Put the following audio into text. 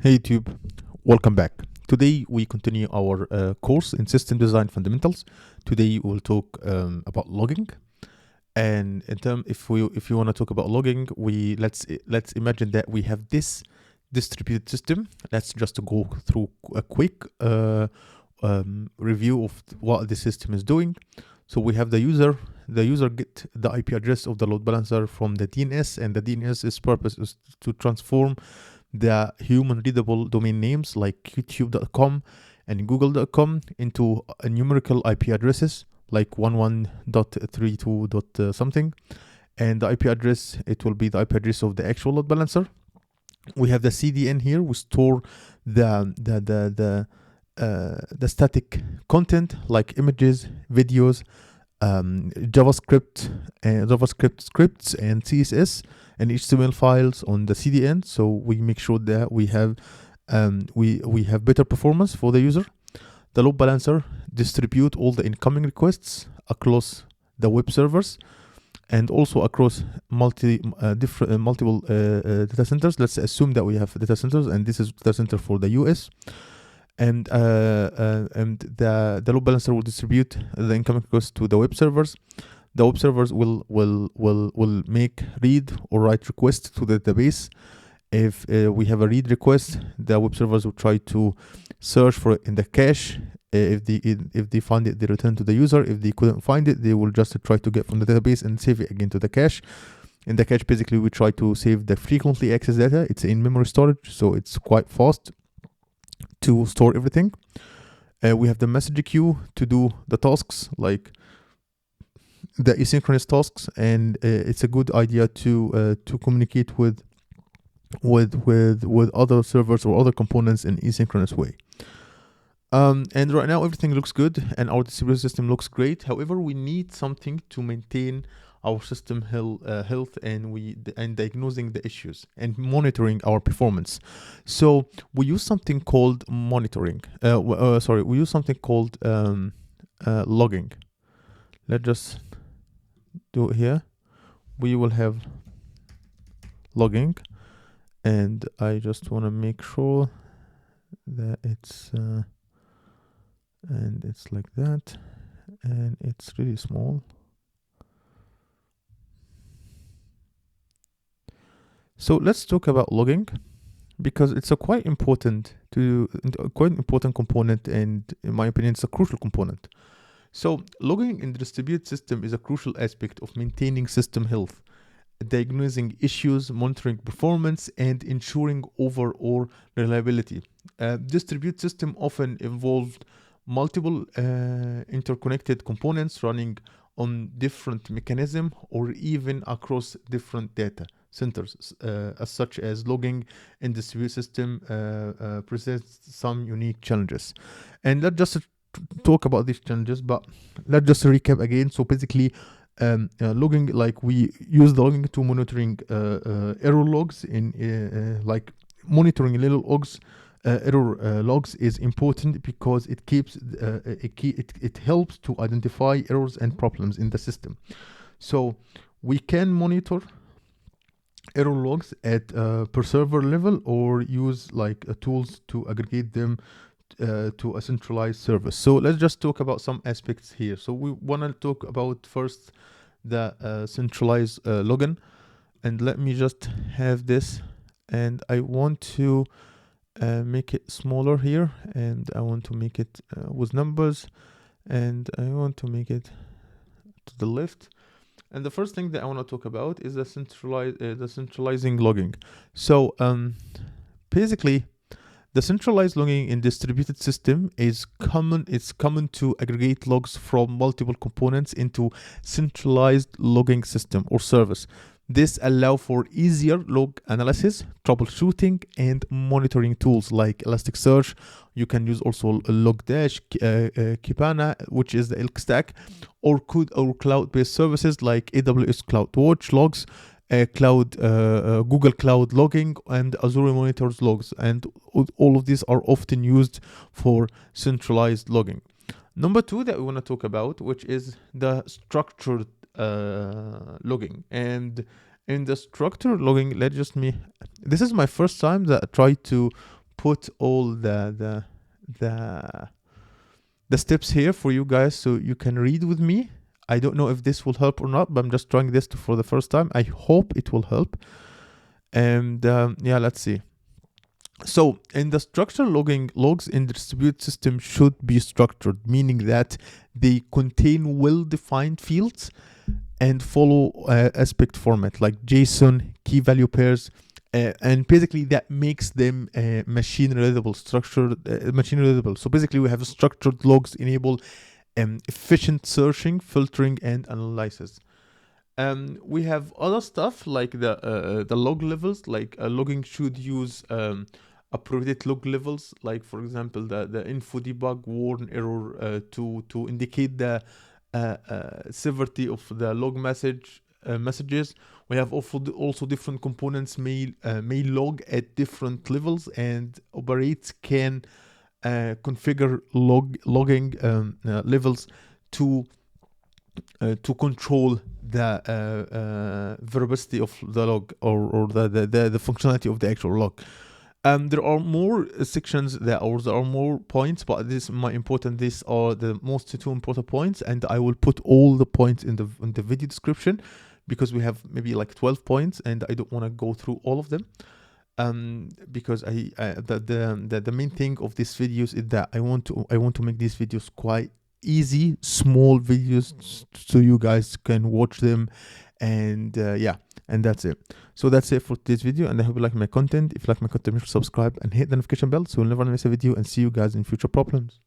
Hey YouTube, welcome back. Today we continue our course in system design fundamentals. Today we'll talk about logging. And in term, if you want to talk about logging, let's imagine that we have this distributed system. Let's just go through a quick review of what the system is doing. So we have the user. The user get the IP address of the load balancer from the DNS, and the DNS's purpose is to transform the human readable domain names like youtube.com and google.com into numerical IP addresses like 11.32. Something, and the IP address, it will be the IP address of the actual load balancer. We have the CDN here. We store the static content like images, videos, JavaScript scripts and CSS and HTML files on the CDN. So we make sure that we have better performance for the user. The load balancer distribute all the incoming requests across the web servers and also across multiple data centers. Let's assume that we have data centers, and this is data center for the US. And the load balancer will distribute the incoming requests to the web servers. The web servers will make read or write requests to the database. If we have a read request, the web servers will try to search for it in the cache. If they find it, they return to the user. If they couldn't find it, they will just try to get from the database and save it again to the cache. In the cache, basically, we try to save the frequently accessed data. It's in memory storage, so it's quite fast to store everything. We have the message queue to do the tasks like the asynchronous tasks, and it's a good idea to communicate with other servers or other components in asynchronous way. And right now everything looks good and our distributed system looks great. However, we need something to maintain our system health and diagnosing the issues and monitoring our performance. So we use something called monitoring. We use something called logging. Let's just do it here. We will have logging, and I just want to make sure that it's and it's like that, and it's really small. So let's talk about logging, because it's a quite important component, and in my opinion, it's a crucial component. So logging in the distributed system is a crucial aspect of maintaining system health, diagnosing issues, monitoring performance, and ensuring overall reliability. Distributed system often involved multiple interconnected components running on different mechanisms or even across different data centers, as such as logging in distributed system presents some unique challenges. And let's just talk about these challenges, but let's just recap again. So basically, logging, like we use the logging to monitoring error logs in like monitoring little logs. Error logs is important because it keeps it helps to identify errors and problems in the system. So we can monitor error logs at per server level or use like tools to aggregate them to a centralized service. So let's just talk about some aspects here. So we want to talk about first the centralized login, and let me just have this, and I want to make it smaller here, and I want to make it with numbers, and I want to make it to the left. And the first thing that I want to talk about is the centralizing logging. So basically, the centralized logging in distributed system is common. It's common to aggregate logs from multiple components into centralized logging system or service. This allows for easier log analysis, troubleshooting, and monitoring tools like Elasticsearch. You can use also Logdash, Kibana, which is the Elk stack, or cloud-based services like AWS CloudWatch logs, Google Cloud logging, and Azure monitors logs, and all of these are often used for centralized logging. Number two that we want to talk about, which is the structured logging. And in the structured logging, this is my first time that I try to put all the steps here for you guys so you can read with me. I don't know if this will help or not, but I'm just trying this for the first time. I hope it will help. And yeah, let's see. So in the structure logging, logs in the distributed system should be structured, meaning that they contain well-defined fields and follow aspect format like JSON, key value pairs, and basically that makes them machine readable, machine readable. So basically we have structured logs enable efficient searching, filtering, and analysis. We have other stuff like the log levels, like logging should use appropriate log levels, like for example the info debug warn error to indicate the severity of the log messages. We have also different components may log at different levels, and operates can configure logging levels to control the verbosity of the log, or the functionality of the actual log. There are more sections there are more points, but these are the most two important points, and I will put all the points in the video description, because we have maybe like 12 points and I don't want to go through all of them. Because the main thing of these videos is that I want to make these videos quite easy, small videos, so you guys can watch them. And yeah, and that's it. So that's it for today's video, and I hope you like my content. If you like my content, make sure to subscribe and hit the notification bell so you'll never miss a video, and see you guys in future problems.